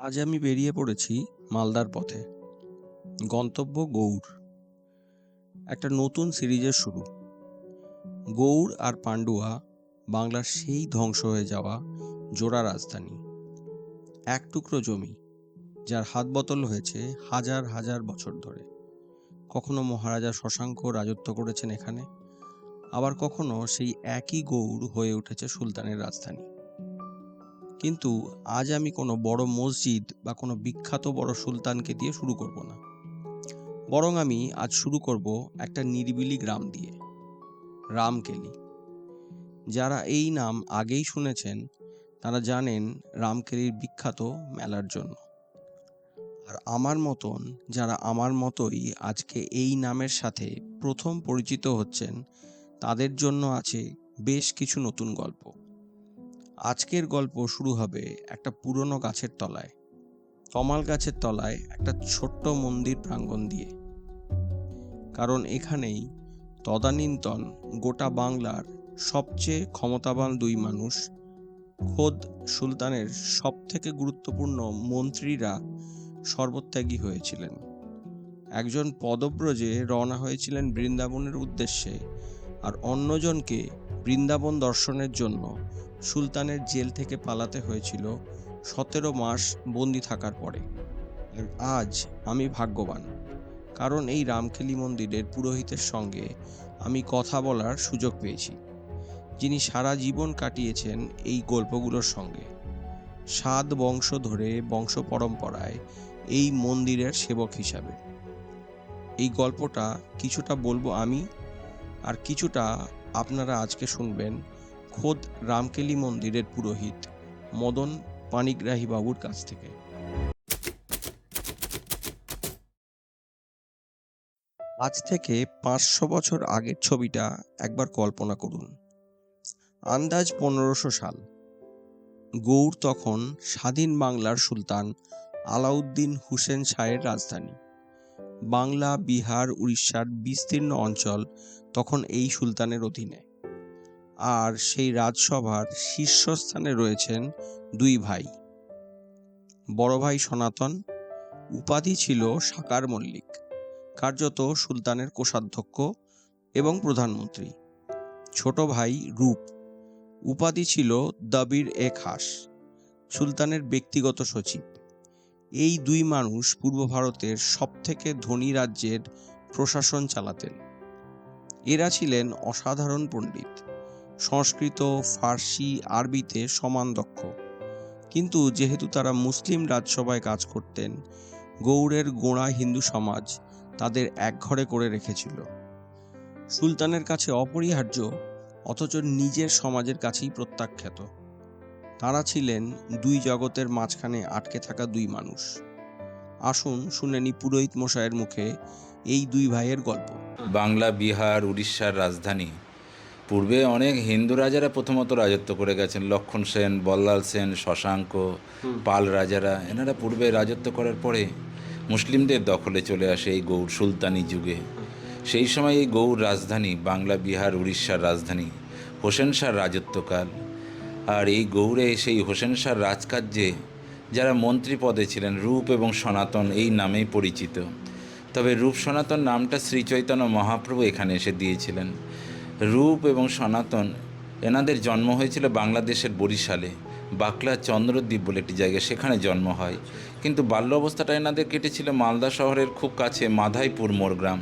আজ আমি বেরিয়ে পড়েছি মালদার পথে। গন্তব্য গৌড়। একটা নতুন সিরিজের শুরু। গৌড় আর পান্ডুয়া বাংলার সেই ধ্বংস হয়ে যাওয়া জোড়া রাজধানী। এক টুকরো জমি যার হাত বদল হয়েছে হাজার হাজার বছর ধরে। কখনো মহারাজা শশাঙ্ক রাজত্ব করেছেন এখানে, আবার কখনো সেই একই গৌড় হয়ে উঠেছে সুলতানের রাজধানী। কিন্তু আজ আমি কোনো বড় মসজিদ বা কোনো বিখ্যাত বড় সুলতানকে দিয়ে শুরু করব না। বরং আমি আজ শুরু করব একটা নিরিবিলি গ্রাম দিয়ে, রামকেলি। যারা এই নাম আগেই শুনেছেন তারা জানেন রামকেলির বিখ্যাত মেলার জন্য। আর আমার মতন যারা আমার মতোই আজকে এই নামের সাথে প্রথম পরিচিত হচ্ছেন, তাদের জন্য আছে বেশ কিছু নতুন গল্প। আজকের গল্প শুরু হবে একটা পুরনো গাছের তলায়, তমাল গাছের তলায় একটা ছোট্ট মন্দির প্রাঙ্গণ দিয়ে। কারণ এখানেই তদানীন্তন গোটা বাংলার সবচেয়ে ক্ষমতাবান দুই মানুষ, খোদ সুলতানের সব থেকে গুরুত্বপূর্ণ মন্ত্রীরা সর্বত্যাগী হয়েছিলেন। একজন পদব্রজে রওনা হয়েছিলেন বৃন্দাবনের উদ্দেশ্যে, আর অন্যজনকে বৃন্দাবন দর্শনের জন্য সুলতানের জেল থেকে পালাতে হয়েছিল 17 মাস বন্দি থাকার পরে। আর আজ আমি ভাগ্যবান, কারণ এই রামকেলি মন্দিরের পুরোহিতের সঙ্গে আমি কথা বলার সুযোগ পেয়েছি, যিনি সারা জীবন কাটিয়েছেন এই গল্পগুলোর সঙ্গে। 7 বংশ ধরে বংশ পরম্পরায় এই মন্দিরের সেবক হিসাবে। এই গল্পটা কিছুটা বলবো আমি, আর কিছুটা আপনারা আজকে শুনবেন খোদ রামকেলি মন্দিরের পুরোহিত মদন পাণিগ্রাহী বাবুর কাছ থেকে। আজ থেকে 500 বছর আগের ছবিটা একবার কল্পনা করুন। আন্দাজ 1500 সাল। গৌড় তখন স্বাধীন বাংলার সুলতান আলাউদ্দিন হুসেন শাহের রাজধানী। বাংলা, বিহার, উড়িষ্যার বিস্তীর্ণ অঞ্চল তখন এই সুলতানের অধীনে। আর সেই রাজসভার শীর্ষস্থানে রয়েছেন দুই ভাই। বড় ভাই সনাতন, উপাধি ছিল সাকার মল্লিক, কার্যত সুলতানের কোষাধ্যক্ষ এবং প্রধানমন্ত্রী। ছোট ভাই রূপ, উপাধি ছিল দবির এ খাস, সুলতানের ব্যক্তিগত সচিব। এই দুই মানুষ পূর্ব ভারতের সবথেকে ধনী রাজ্যের প্রশাসন চালাতেন। এরা ছিলেন অসাধারণ পণ্ডিত, সংস্কৃত, ফার্সি, আরবিতে সমান দক্ষ। কিন্তু যেহেতু তারা মুসলিম রাজসভায় কাজ করতেন, গৌড়ের গোঁড়া হিন্দু সমাজ তাদের একঘরে করে রেখেছিল। সুলতানের কাছে অপরিহার্য, অথচ নিজের সমাজের কাছেই প্রত্যাখ্যাত। তারা ছিলেন দুই জগতের মাঝখানে আটকে থাকা দুই মানুষ। আসুন শুনে নি পুরোহিত মশাইয়ের মুখে এই দুই ভাইয়ের গল্প। বাংলা, বিহার, উড়িষ্যার রাজধানী। পূর্বে অনেক হিন্দু রাজারা প্রথমত রাজত্ব করে গেছেন। লক্ষণ সেন, বল্লাল সেন, শশাঙ্ক, পাল রাজারা, এনারা পূর্বে রাজত্ব করার পরে মুসলিমদের দখলে চলে আসে এই গৌড় সুলতানি যুগে। সেই সময় এই গৌড় রাজধানী, বাংলা, বিহার, উড়িষ্যার রাজধানী, হোসেন শাহর রাজত্বকাল। আর এই গৌড়ে সেই হোসেন শাহর রাজকার্যে যারা মন্ত্রী পদে ছিলেন, রূপ এবং সনাতন এই নামেই পরিচিত। তবে রূপ সনাতন নামটা শ্রী চৈতন্য মহাপ্রভু এখানে এসে দিয়েছিলেন। রূপ এবং সনাতন এনাদের জন্ম হয়েছিল বাংলাদেশের বরিশালে, বাকলা চন্দ্রদ্বীপ বলে একটি জায়গায়, সেখানে জন্ম হয়। কিন্তু বাল্য অবস্থাটা এনাদের কেটেছিল মালদা শহরের খুব কাছে মাধাইপুর মোরগ্রাম।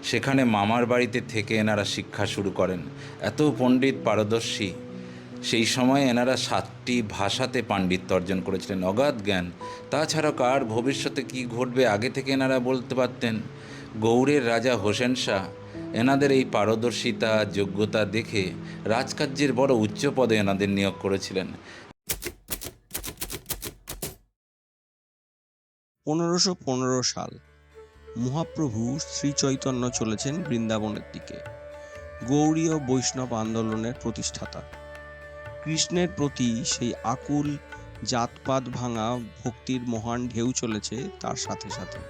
সেখানে মামার বাড়িতে থেকে এনারা শিক্ষা শুরু করেন। এত পণ্ডিত পারদর্শী, সেই সময় এনারা 7টি ভাষাতে পাণ্ডিত্য অর্জন করেছিলেন, অগাধ জ্ঞান। তাছাড়াও কার ভবিষ্যতে কী ঘটবে আগে থেকে এনারা বলতে পারতেন। গৌড়ের রাজা হোসেন শাহ এনাদের এই পারদর্শিতা, যোগ্যতা দেখে রাজকার্যের বড় উচ্চ পদে এনাদের নিয়োগ করেছিলেন। 1515 সাল। মহাপ্রভু শ্রী চৈতন্য চলেছেন বৃন্দাবনের দিকে। গৌড়ীয় বৈষ্ণব আন্দোলনের প্রতিষ্ঠাতা। কৃষ্ণের প্রতি সেই আকুল জাতপাত ভাঙা ভক্তির মহান ঢেউ চলেছে তার সাথে সাথে।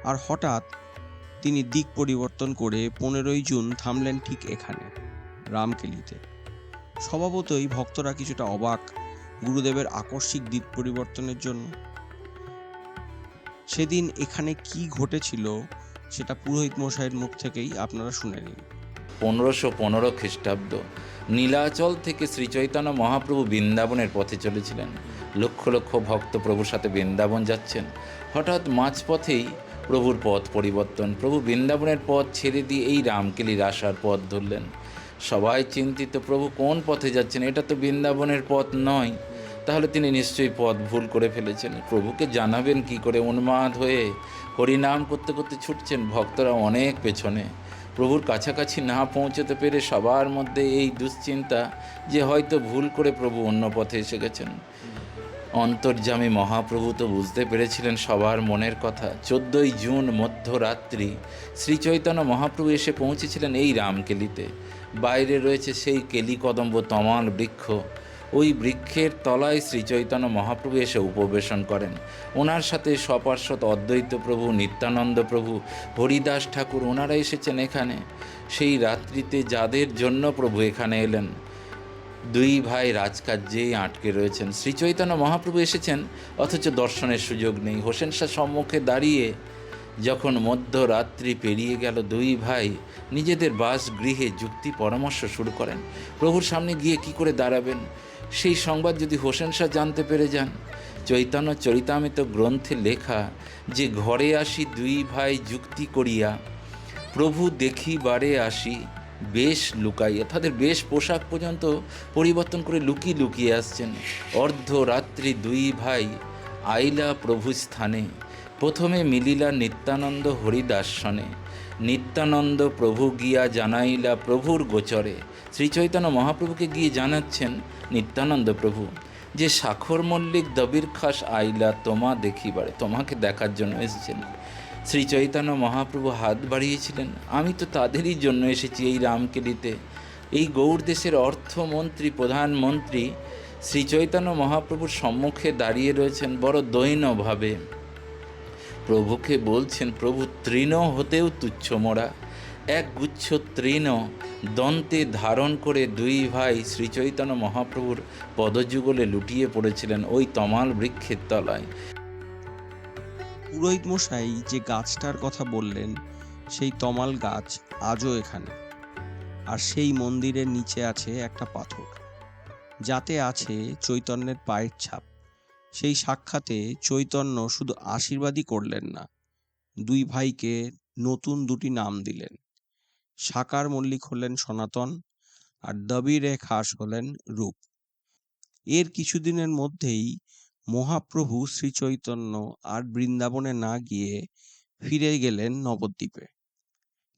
আর হঠাৎ তিনি দিক পরিবর্তন করে 15ই জুন থামলেন ঠিক এখানে, রামকেলিতে। স্বভাবতই ভক্তরা কিছুটা অবাক গুরুদেবের আকস্মিক দিক পরিবর্তনের জন্য। সেদিন এখানে কি ঘটেছিল সেটা পুরোহিত মশাইয়ের মুখ থেকেই আপনারা শুনে নিন। 1515 খ্রিস্টাব্দ, নীলাচল থেকে শ্রীচৈতন্য মহাপ্রভু বৃন্দাবনের পথে চলেছিলেন। লক্ষ লক্ষ ভক্ত প্রভুর সাথে বৃন্দাবন যাচ্ছেন। হঠাৎ মাঝপথেই প্রভুর পথ পরিবর্তন। প্রভু বৃন্দাবনের পথ ছেড়ে দিয়ে এই রামকেলির আসার পথ ধরলেন। সবাই চিন্তিত, প্রভু কোন পথে যাচ্ছেন? এটা তো বৃন্দাবনের পথ নয়। তাহলে তিনি নিশ্চয়ই পথ ভুল করে ফেলেছেন। প্রভুকে জানাবেন কি করে? উন্মাদ হয়ে হরিনাম করতে করতে ছুটছেন, ভক্তরা অনেক পেছনে। প্রভুর কাছাকাছি না পৌঁছতে পেরে সবার মধ্যে এই দুশ্চিন্তা যে হয়তো ভুল করে প্রভু অন্য পথে এসে গেছেন। অন্তর্যামী মহাপ্রভু তো বুঝতে পেরেছিলেন সবার মনের কথা। 14ই জুন মধ্যরাত্রি শ্রীচৈতন্য মহাপ্রভু এসে পৌঁছেছিলেন এই রামকেলিতে। বাইরে রয়েছে সেই কেলিকদম্ব তমাল বৃক্ষ। ওই বৃক্ষের তলায় শ্রীচৈতন্য মহাপ্রভু এসে উপবেশন করেন। ওনার সাথে সপার্শ্বদ অদ্বৈত প্রভু, নিত্যানন্দ প্রভু, হরিদাস ঠাকুর, ওনারা এসেছেন এখানে। সেই রাত্রিতে যাদের জন্য প্রভু এখানে এলেন, দুই ভাই রাজকার্যেই আটকে রয়েছেন। শ্রীচৈতন্য মহাপ্রভু এসেছেন অথচ দর্শনের সুযোগ নেই। হোসেন শাহ সম্মুখে দাঁড়িয়ে যখন মধ্যরাত্রি পেরিয়ে গেল, দুই ভাই নিজেদের বাসগৃহে যুক্তি পরামর্শ শুরু করেন। প্রভুর সামনে গিয়ে কি করে দাঁড়াবেন সেই সংবাদ যদি হোসেন শাহ জানতে পেরে যান। চৈতন্য চরিতামৃত গ্রন্থে লেখা যে ঘরে আসি দুই ভাই যুক্তি করিয়া, প্রভু দেখি বারে আসি বেশ লুকাইয়া। তাদের বেশ পোশাক পর্যন্ত পরিবর্তন করে লুকিয়ে লুকিয়ে আসছেন। অর্ধরাত্রি দুই ভাই আইলা প্রভু স্থানে, প্রথমে মিলিলা নিত্যানন্দ হরিদাসনে। নিত্যানন্দ প্রভু গিয়া জানাইলা প্রভুর গোচরে। শ্রীচৈতন্য মহাপ্রভুকে গিয়ে জানাচ্ছেন নিত্যানন্দ প্রভু যে সাখর মল্লিক দবির খাস আইলা তোমা দেখিবারে, তোমাকে দেখার জন্য এসেছেন। শ্রীচৈতন্য মহাপ্রভু হাত বাড়িয়েছিলেন, আমি তো তাদেরই জন্য এসেছি এই রামকেলিতে। এই গৌড় দেশের অর্থমন্ত্রী, প্রধানমন্ত্রী শ্রীচৈতন্য মহাপ্রভুর সম্মুখে দাঁড়িয়ে রয়েছেন বড় দৈন্যভাবে। প্রভুকে বলছেন, প্রভু তৃণ হতেও তুচ্ছ মোরা। এক গুচ্ছ তৃণ দন্তে ধারণ করে দুই ভাই শ্রীচৈতন্য মহাপ্রভুর পদযুগলে লুটিয়ে পড়েছিলেন ওই তমাল বৃক্ষের তলায়। পুরোহিত মশাই যে গাছটার কথা বললেন সেই তমাল গাছ আজও এখানে। আর সেই মন্দিরের নিচে আছে একটা পাথর, যাতে আছে চৈতন্যের পায়ের ছাপ। সেই সাক্ষাতে চৈতন্য শুধু আশীর্বাদই করলেন না, দুই ভাইকে নতুন দুটি নাম দিলেন। সাকার মল্লিক হলেন সনাতন, আর দবিরে খাস হলেন রূপ। এর কিছুদিনের মধ্যেই মহাপ্রভু শ্রীচৈতন্য আর বৃন্দাবনে না গিয়ে ফিরে গেলেন নবদ্বীপে।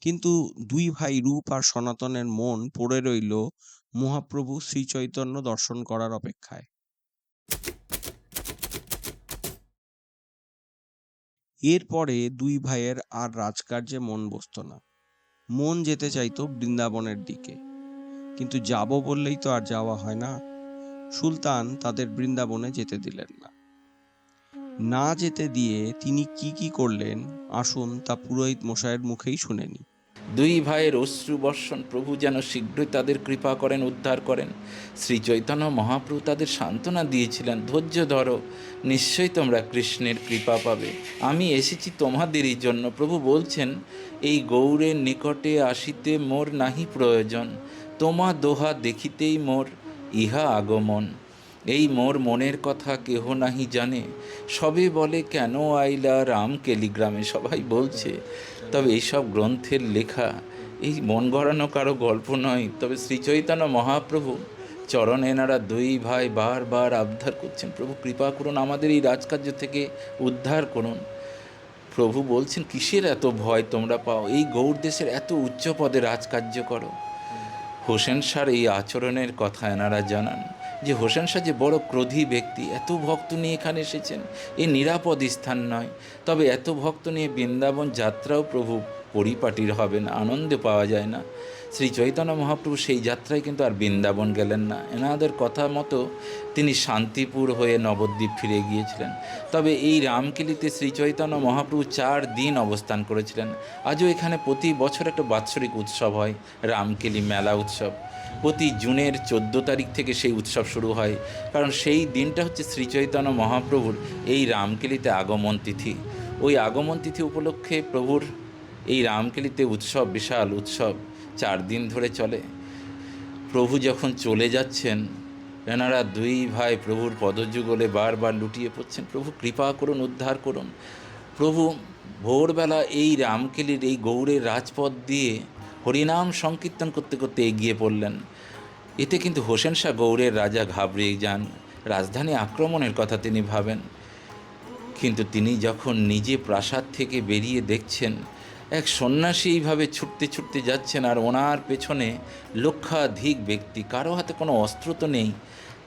কিন্তু দুই ভাই রূপ আর সনাতনের মন পড়ে রইল মহাপ্রভু শ্রীচৈতন্য দর্শন করার অপেক্ষায়। এরপরে দুই ভাইয়ের আর রাজকার্যে মন বসত না। মন যেতে চাইতো বৃন্দাবনের দিকে, কিন্তু যাব বললেই তো আর যাওয়া হয় না। সুলতান তাদের বৃন্দাবনে যেতে দিলেন না। না যেতে দিয়ে তিনি কি কি করলেন আসুন তা পুরোহিত মশাইয়ের মুখেই শুনে নি। দুই ভাইয়ের অশ্রু বর্ষণ প্রভু যেন শীঘ্রই তাদের কৃপা করেন, উদ্ধার করেন। শ্রী চৈতন্য মহাপ্রভু তাদের সান্ত্বনা দিয়েছিলেন, ধৈর্য ধরো, নিশ্চয়ই তোমরা কৃষ্ণের কৃপা পাবে। আমি এসেছি তোমাদেরই জন্য। প্রভু বলছেন, এই গৌরের নিকটে আসিতে মোর নাহি প্রয়োজন, তোমা দোহা দেখিতেই মোর ইহা আগমন। এই মোর মনের কথা কেহ নাহি জানে, সবে বলে কেন আইলা রাম কেলিগ্রামে। সবাই বলছে, তবে এইসব গ্রন্থের লেখা এই মন গড়ানো কারো গল্প নয়। তবে শ্রীচৈতন্য মহাপ্রভু চরণ এনারা দুই ভাই বারবার আবদার করছেন, প্রভু কৃপা করুন, আমাদের এই রাজকার্য থেকে উদ্ধার করুন। প্রভু বলছেন, কিসের এত ভয় তোমরা পাও? এই গৌড় দেশের এত উচ্চ পদে রাজকার্য করো। হোসেন শাহর এই আচরণের কথা এনারা জানান যে হোসেন শাহ যে বড় ক্রোধী ব্যক্তি, এত ভক্ত নিয়ে এখানে এসেছেন, এ নিরাপদ স্থান নয়। তবে এত ভক্ত নিয়ে বৃন্দাবন যাত্রাও প্রভু পরিপাটির হবে না, আনন্দে পাওয়া যায় না। শ্রী চৈতন্য মহাপ্রভু সেই যাত্রায় কিন্তু আর বৃন্দাবন গেলেন না। এনাদের কথা মতো তিনি শান্তিপুর হয়ে নবদ্বীপ ফিরে গিয়েছিলেন। তবে এই রামকেলিতে শ্রী চৈতন্য মহাপ্রভু 4 দিন অবস্থান করেছিলেন। আজও এখানে প্রতি বছর একটা বাৎসরিক উৎসব হয়, রামকেলি মেলা উৎসব। প্রতি জুনের 14 তারিখ থেকে সেই উৎসব শুরু হয়, কারণ সেই দিনটা হচ্ছে শ্রী চৈতন্য মহাপ্রভুর এই রামকেলিতে আগমন তিথি। ওই আগমন তিথি উপলক্ষে প্রভুর এই রামকেলিতে উৎসব, বিশাল উৎসব 4 দিন ধরে চলে। প্রভু যখন চলে যাচ্ছেন, এনারা দুই ভাই প্রভুর পদযুগলে বারবার লুটিয়ে পড়ছেন, প্রভু কৃপা করুন, উদ্ধার করুন। প্রভু ভোরবেলা এই রামকেলির এই গৌড়ের রাজপথ দিয়ে হরিনাম সংকীর্তন করতে করতে এগিয়ে পড়লেন। এতে কিন্তু হোসেন শাহ গৌড়ের রাজা ঘাবড়ে যান, রাজধানী আক্রমণের কথা তিনি ভাবেন। কিন্তু তিনি যখন নিজে প্রাসাদ থেকে বেরিয়ে দেখছেন এক সন্ন্যাসী এইভাবে ছুটতে ছুটতে যাচ্ছেন, আর ওনার পেছনে লক্ষাধিক ব্যক্তি, কারো হাতে কোনো অস্ত্র তো নেই,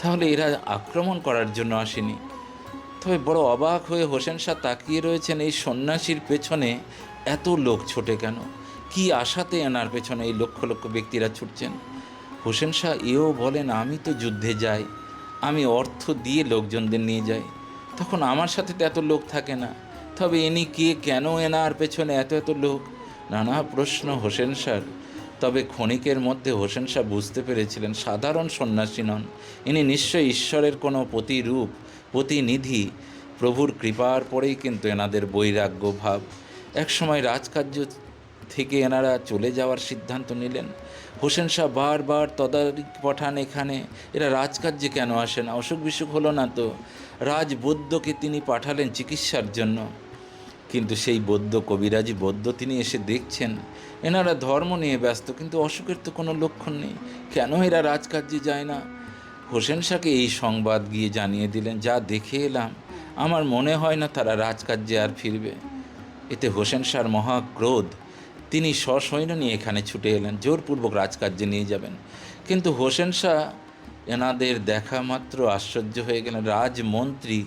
তাহলে এরা আক্রমণ করার জন্য আসেনি। তবে বড় অবাক হয়ে হোসেন শাহ তাকিয়ে রয়েছেন, এই সন্ন্যাসীর পেছনে এত লোক ছোটে কেন, কি আশাতে এনার পেছনে এই লক্ষ লক্ষ ব্যক্তিরা ছুটছেন। হোসেন শাহ এও বলেন, আমি তো যুদ্ধে যাই, আমি অর্থ দিয়ে লোকজনদের নিয়ে যাই, তখন আমার সাথে তো এত লোক থাকে না, তবে ইনি কে, কেন এনার পেছনে এত এত লোক? নানা প্রশ্ন হোসেন শাহর। তবে ক্ষণিকের মধ্যে হোসেন শাহ বুঝতে পেরেছিলেন সাধারণ সন্ন্যাসী নন, ইনি নিশ্চয়ই ঈশ্বরের কোনো প্রতিরূপ, প্রতিনিধি। প্রভুর কৃপার পরেই কিন্তু এনাদের বৈরাগ্য ভাব। একসময় রাজকার্য থেকে এনারা চলে যাওয়ার সিদ্ধান্ত নিলেন। হোসেন শাহ বারবার তদারকি পাঠান এখানে, এরা রাজকার্যে কেন আসে না, অসুখ বিসুখ হলো না তো? রাজবৈদ্যকে তিনি পাঠালেন চিকিৎসার জন্য, কিন্তু সেই বৌদ্ধ কবিরাজি বৌদ্ধ তিনি এসে দেখছেন এনারা ধর্ম নিয়ে ব্যস্ত, কিন্তু অসুখের তো কোনো লক্ষণ নেই, কেন এরা রাজকার্যে যায় না? হোসেন শাহকে এই সংবাদ গিয়ে জানিয়ে দিলেন, যা দেখে এলাম আমার মনে হয় না তারা রাজকার্যে আর ফিরবে। এতে হোসেন শাহর মহাক্রোধ, তিনি সসৈন্য নিয়ে এখানে ছুটে এলেন, জোরপূর্বক রাজকার্যে নিয়ে যাবেন। কিন্তু হোসেন শাহ এনাদের দেখা মাত্র আশ্চর্য হয়ে গেলেন। রাজমন্ত্রী,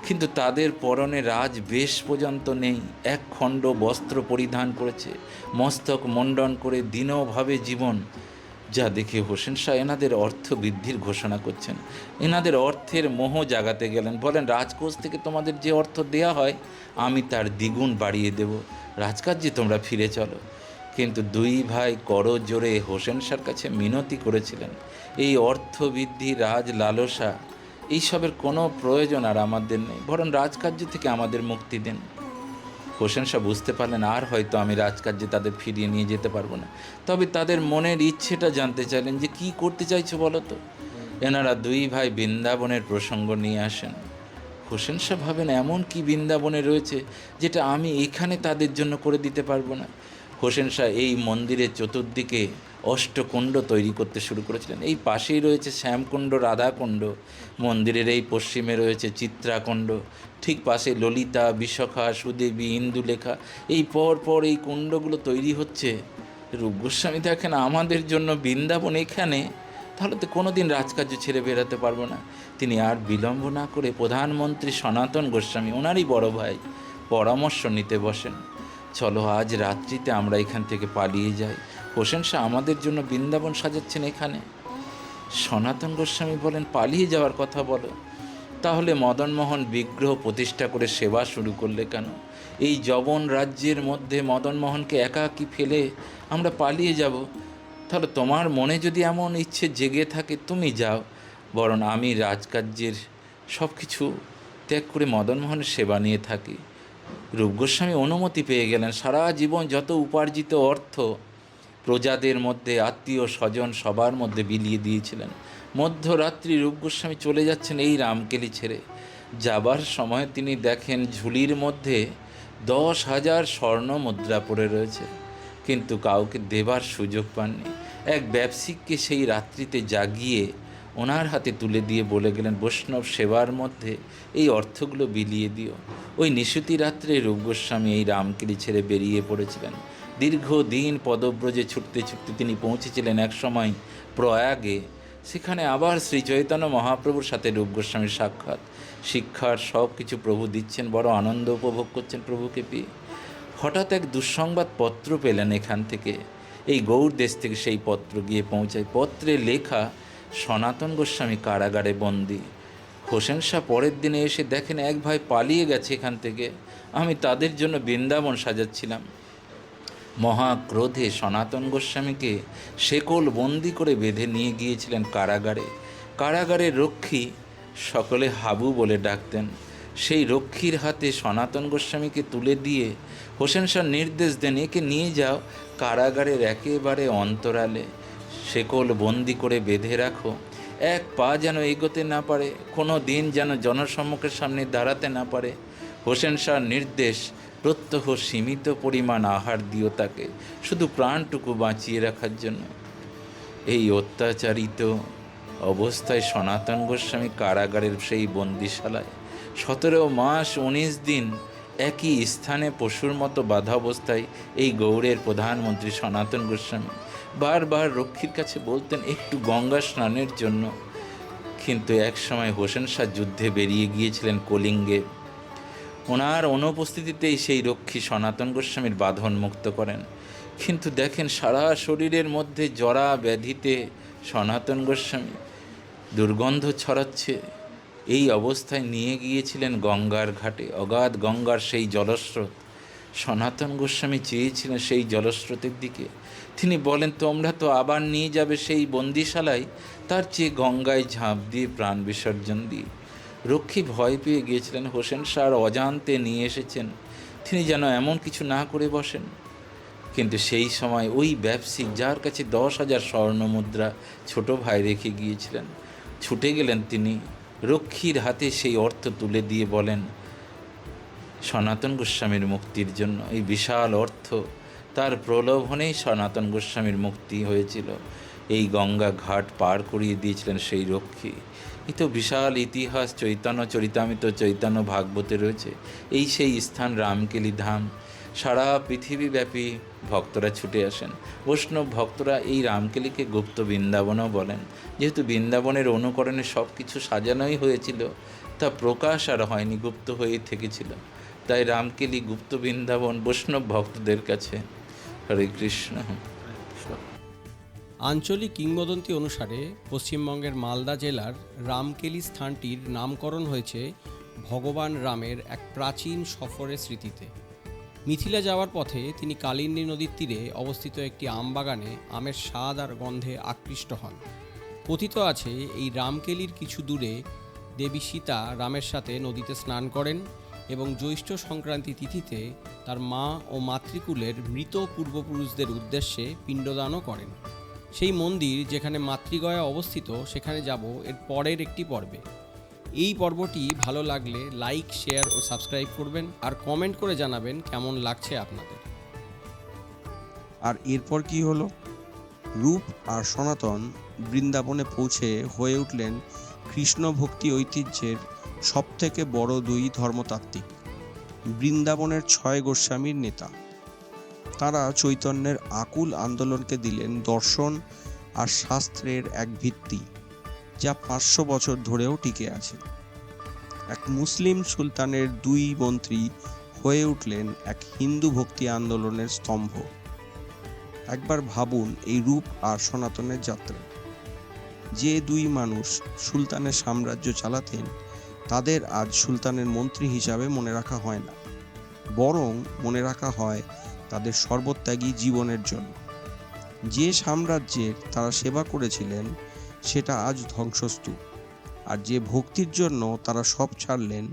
কিন্তু তাদের পরনে রাজবেশ পর্যন্ত নেই, এক খণ্ড বস্ত্র পরিধান করেছে, মস্তক মণ্ডন করে দীনভাবে জীবন। যা দেখে হোসেন শাহ এনাদের অর্থ বৃদ্ধির ঘোষণা করছেন, এনাদের অর্থের মোহ জাগাতে গেলেন। বলেন, রাজকোষ থেকে তোমাদের যে অর্থ দেয়া হয় আমি তার দ্বিগুণ বাড়িয়ে দেব, রাজকার্যে তোমরা ফিরে চলো। কিন্তু দুই ভাই করজোড়ে হোসেন শাহর কাছে মিনতি করেছিলেন, এই অর্থ বৃদ্ধি, রাজ লালসা, এইসবের কোনো প্রয়োজন আর আমাদের নেই, বরং রাজকার্য থেকে আমাদের মুক্তি দিন। হোসেন শাহ বুঝতে পারলেন আর হয়তো আমি রাজকার্যে তাদের ফিরিয়ে নিয়ে যেতে পারবো না। তবে তাদের মনের ইচ্ছেটা জানতে চাইলেন, যে কি করতে চাইছো বলো তো। এনারা দুই ভাই বৃন্দাবনের প্রসঙ্গ নিয়ে আসেন। হোসেন শাহ ভাবেন, এমন কি বৃন্দাবনে রয়েছে যেটা আমি এখানে তাদের জন্য করে দিতে পারবো না। হোসেন শাহ এই মন্দিরের চতুর্দিকে অষ্টকুণ্ড তৈরি করতে শুরু করেছিলেন। এই পাশেই রয়েছে শ্যামকুণ্ড, রাধাকুণ্ড, মন্দিরের এই পশ্চিমে রয়েছে চিত্রাকুণ্ড, ঠিক পাশে ললিতা, বিশাখা, সুদেবী, ইন্দুলেখা, এই পর পর এই কুণ্ডগুলো তৈরি হচ্ছে। রূপ গোস্বামী দেখেন, আমাদের জন্য বৃন্দাবন এখানে, তাহলে তো কোনো দিন রাজকার্য ছেড়ে বেরোতে পারবো না। তিনি আর বিলম্ব না করে প্রধানমন্ত্রী সনাতন গোস্বামী, ওনারই বড় ভাই, পরামর্শ নিতে বসেন। চলো আজ রাত্রিতে আমরা এখান থেকে পালিয়ে যাই, হোসেন শাহ আমাদের জন্য বৃন্দাবন সাজাচ্ছেন এখানে। সনাতন গোস্বামী বলেন, পালিয়ে যাওয়ার কথা বলো, তাহলে মদনমোহন বিগ্রহ প্রতিষ্ঠা করে সেবা শুরু করলে কেন? এই যবন রাজ্যের মধ্যে মদনমোহনকে একাকী ফেলে আমরা পালিয়ে যাব? তাহলে তোমার মনে যদি এমন ইচ্ছে জেগে থাকে তুমি যাও, বরং আমি রাজকার্যের সব কিছু ত্যাগ করে মদনমোহনের সেবা নিয়ে থাকি। রূপ গোস্বামী অনুমতি পেয়ে গেলেন। সারা জীবন যত উপার্জিত অর্থ প্রজাদের মধ্যে, আত্মীয় স্বজন সবার মধ্যে বিলিয়ে দিয়েছিলেন। মধ্যরাত্রি রূপ গোস্বামী চলে যাচ্ছেন এই রামকেলি ছেড়ে। যাবার সময় তিনি দেখেন ঝুলির মধ্যে 10,000 স্বর্ণ মুদ্রা পড়ে রয়েছে, কিন্তু কাউকে দেবার সুযোগ পাননি। এক ব্যবসায়িককে সেই রাত্রিতে জাগিয়ে ওনার হাতে তুলে দিয়ে বলে গেলেন, বৈষ্ণব সেবার মধ্যে এই অর্থগুলো বিলিয়ে দিও। ওই নিশুতি রাত্রে রূপ গোস্বামী এই রামকেলি ছেড়ে বেরিয়ে পড়েছিলেন। দীর্ঘদিন পদব্রজে ছুটতে ছুটতে তিনি পৌঁছেছিলেন এক সময় প্রয়াগে। সেখানে আবার শ্রী চৈতন্য মহাপ্রভুর সাথে রূপ গোস্বামীর সাক্ষাৎ। শিক্ষার সব কিছু প্রভু দিচ্ছেন, বড় আনন্দ উপভোগ করছেন প্রভুকে পেয়ে। হঠাৎ এক দুঃসংবাদ পত্র পেলেন এখান থেকে, এই গৌড় দেশ থেকে সেই পত্র গিয়ে পৌঁছায়। পত্রে লেখা, সনাতন গোস্বামী কারাগারে বন্দী। হোসেন শাহ পরের দিনে এসে দেখেন এক ভাই পালিয়ে গেছে এখান থেকে, আমি তাদের জন্য বৃন্দাবন সাজাচ্ছিলাম। মহাক্রোধে সনাতন গোস্বামীকে শেকল বন্দি করে বেঁধে নিয়ে গিয়েছিলেন কারাগারে। কারাগারের রক্ষী সকলে হাবু বলে ডাকতেন। সেই রক্ষীর হাতে সনাতন গোস্বামীকে তুলে দিয়ে হোসেন শাহ নির্দেশ দেন, একে নিয়ে যাও কারাগারের একেবারে অন্তরালে, শেকল বন্দি করে বেঁধে রাখো, এক পা যেন এগোতে না পারে, কোনো দিন যেন জনসম্মুখের সামনে দাঁড়াতে না পারে। হোসেন শাহর নির্দেশ, প্রত্যহ সীমিত পরিমাণ আহার দিও তাকে, শুধু প্রাণটুকু বাঁচিয়ে রাখার জন্য। এই অত্যাচারিত অবস্থায় সনাতন গোস্বামী কারাগারের সেই বন্দিশালায় 17 মাস 19 দিন একই স্থানে পশুর মতো বাধা অবস্থায় এই গৌড়ের প্রধানমন্ত্রী সনাতন গোস্বামী বারবার রক্ষীর কাছে বলতেন একটু গঙ্গা স্নানের জন্য। কিন্তু একসময় হোসেন শাহ যুদ্ধে বেরিয়ে গিয়েছিলেন কলিঙ্গে। ওনার অনুপস্থিতিতেই সেই রক্ষী সনাতন গোস্বামীর বাঁধন মুক্ত করেন। কিন্তু দেখেন সারা শরীরের মধ্যে জরা ব্যাধিতে সনাতন গোস্বামী দুর্গন্ধ ছড়াচ্ছে। এই অবস্থায় নিয়ে গিয়েছিলেন গঙ্গার ঘাটে, অগাধ গঙ্গার সেই জলস্রোত। সনাতন গোস্বামী চেয়েছিলেন সেই জলস্রোতের দিকে। তিনি বলেন, তোমরা তো আবার নিয়ে যাবে সেই বন্দিশালায়, তার চেয়ে গঙ্গায় ঝাঁপ দিয়ে প্রাণ বিসর্জন দিই। রক্ষী ভয় পেয়ে গিয়েছিলেন হোসেন শাহর অজান্তে নিয়ে এসেছেন, তিনি যেন এমন কিছু না করে বসেন। কিন্তু সেই সময় ওই ব্যবসায়িক, যার কাছে 10,000 স্বর্ণমুদ্রা ছোট ভাই রেখে গিয়েছিলেন, ছুটে গেলেন তিনি, রক্ষীর হাতে সেই অর্থ তুলে দিয়ে বলেন, সনাতন গোস্বামীর মুক্তির জন্য। এই বিশাল অর্থ, তার প্রলোভনেই সনাতন গোস্বামীর মুক্তি হয়েছিল। এই গঙ্গা ঘাট পার করিয়ে দিয়েছিলেন সেই রক্ষী। এই তো বিশাল ইতিহাস চৈতন্য চরিতামৃত, চৈতন্য ভাগবতে রয়েছে। এই সেই স্থান রামকেলি ধাম। সারা পৃথিবীব্যাপী ভক্তরা ছুটে আসেন। বৈষ্ণব ভক্তরা এই রামকেলিকে গুপ্ত বৃন্দাবনও বলেন, যেহেতু বৃন্দাবনের অনুকরণে সব কিছু সাজানোই হয়েছিল, তা প্রকাশ আর হয়নি, গুপ্ত হয়েই থেকেছিল। তাই রামকেলি গুপ্ত বৃন্দাবন বৈষ্ণব ভক্তদের কাছে। হরে কৃষ্ণ। আঞ্চলিক কিংবদন্তি অনুসারে পশ্চিমবঙ্গের মালদা জেলার রামকেলি স্থানটির নামকরণ হয়েছে ভগবান রামের এক প্রাচীন সফরের স্মৃতিতে। মিথিলা যাওয়ার পথে তিনি কালিন্দী নদীর তীরে অবস্থিত একটি আমবাগানে আমের স্বাদ আর গন্ধে আকৃষ্ট হন। কথিত আছে এই রামকেলির কিছু দূরে দেবী সীতা রামের সাথে নদীতে স্নান করেন এবং জ্যৈষ্ঠ সংক্রান্তি তিথিতে তার মা ও মাতৃকুলের মৃত পূর্বপুরুষদের উদ্দেশ্যে পিণ্ডদানও করেন। সেই মন্দির যেখানে মাতৃগয়া অবস্থিত সেখানে যাব এর পরের একটি পর্বে। এই পর্বটি ভালো লাগলে লাইক, শেয়ার ও সাবস্ক্রাইব করবেন আর কমেন্ট করে জানাবেন কেমন লাগছে আপনাদের। আর এরপর কি হলো? রূপ আর সনাতন বৃন্দাবনে পৌঁছে হয়ে উঠলেন কৃষ্ণ ভক্তি ঐতিহ্যের সবথেকে বড় দুই ধর্মতাত্ত্বিক, বৃন্দাবনের 6 গোস্বামীর নেতা। তারা চৈতন্যের আকুল আন্দোলনকে দিলেন দর্শন আর শাস্ত্রের এক ভিত্তি, যা 500 বছর ধরেও টিকে আছে। এক মুসলিম সুলতানের 2 মন্ত্রী হয়ে উঠলেন এক হিন্দু ভক্তি আন্দোলনের স্তম্ভ। একবার ভাবুন এই রূপ আর সনাতনের যাত্রা। যে 2 মানুষ সুলতানের সাম্রাজ্য চালাতেন, তাদের আজ সুলতানের মন্ত্রী হিসাবে মনে রাখা হয় না, বরং মনে রাখা হয় তাদের সর্বত্যাগী জীবনের জন্য। যে সাম্রাজ্যের তারা সেবা করেছিলেন সেটা আজ ধ্বংসস্তূপ, আর যে ভক্তির জন্য তারা সব ছাড়লেন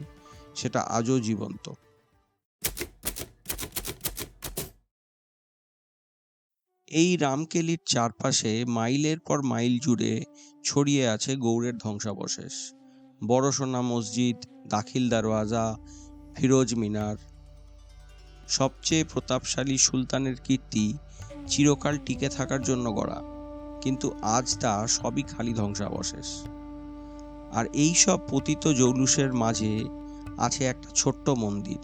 সেটা আজও জীবন্ত। এই রামকেলির চারপাশে মাইলের পর মাইল জুড়ে ছড়িয়ে আছে গৌড়ের ধ্বংসাবশেষ। বড়সোনা মসজিদ, দাখিল দরওয়াজা, ফিরোজ মিনার, সবচেয়ে প্রতাপশালী সুলতানের কীর্তি চিরকাল টিকে থাকার জন্য গড়া, কিন্তু আজ তা সবই খালি ধ্বংসাবশেষ। আর এই সব পতিত জৌলুসের মাঝে আছে একটা ছোট্ট মন্দির,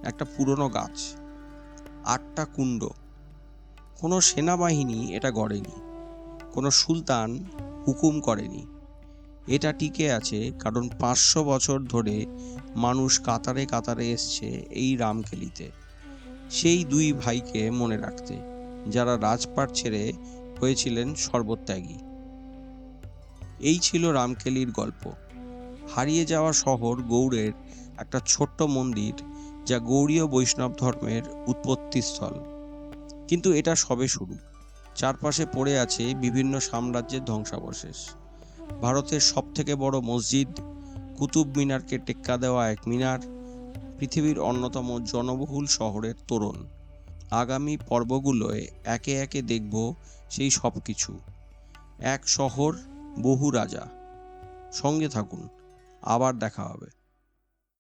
একটা পুরনো গাছ, 8টা কুণ্ড। কোনো সেনাবাহিনী এটা গড়েনি, কোনো সুলতান হুকুম করেনি। এটা টিকে আছে কারণ 500 বছর ধরে মানুষ কাতারে কাতারে এসছে এই রামকেলিতে, সেই 2 ভাইকে মনে রাখতে, যারা রাজপাট ছেড়ে হয়েছিলেন সর্বত্যাগী। এই ছিল রামকেলির গল্প। হারিয়ে যাওয়া শহর গৌড়ের একটা ছোট্ট মন্দির, যা গৌড়ীয় বৈষ্ণব ধর্মের উৎপত্তিস্থল। কিন্তু এটা সবে শুরু। চারপাশে পড়ে আছে বিভিন্ন সাম্রাজ্যের ধ্বংসাবশেষ, ভারতের সবথেকে বড় মসজিদ, কুতুব মিনারকে টেক্কা দেওয়া এক মিনার, পৃথিবীর অন্যতম জনবহুল শহরের তোরণ। আগামী পর্বগুলোয় একে একে দেখব সেই সব কিছু। এক শহর, বহু রাজা। সঙ্গে থাকুন, আবার দেখা হবে।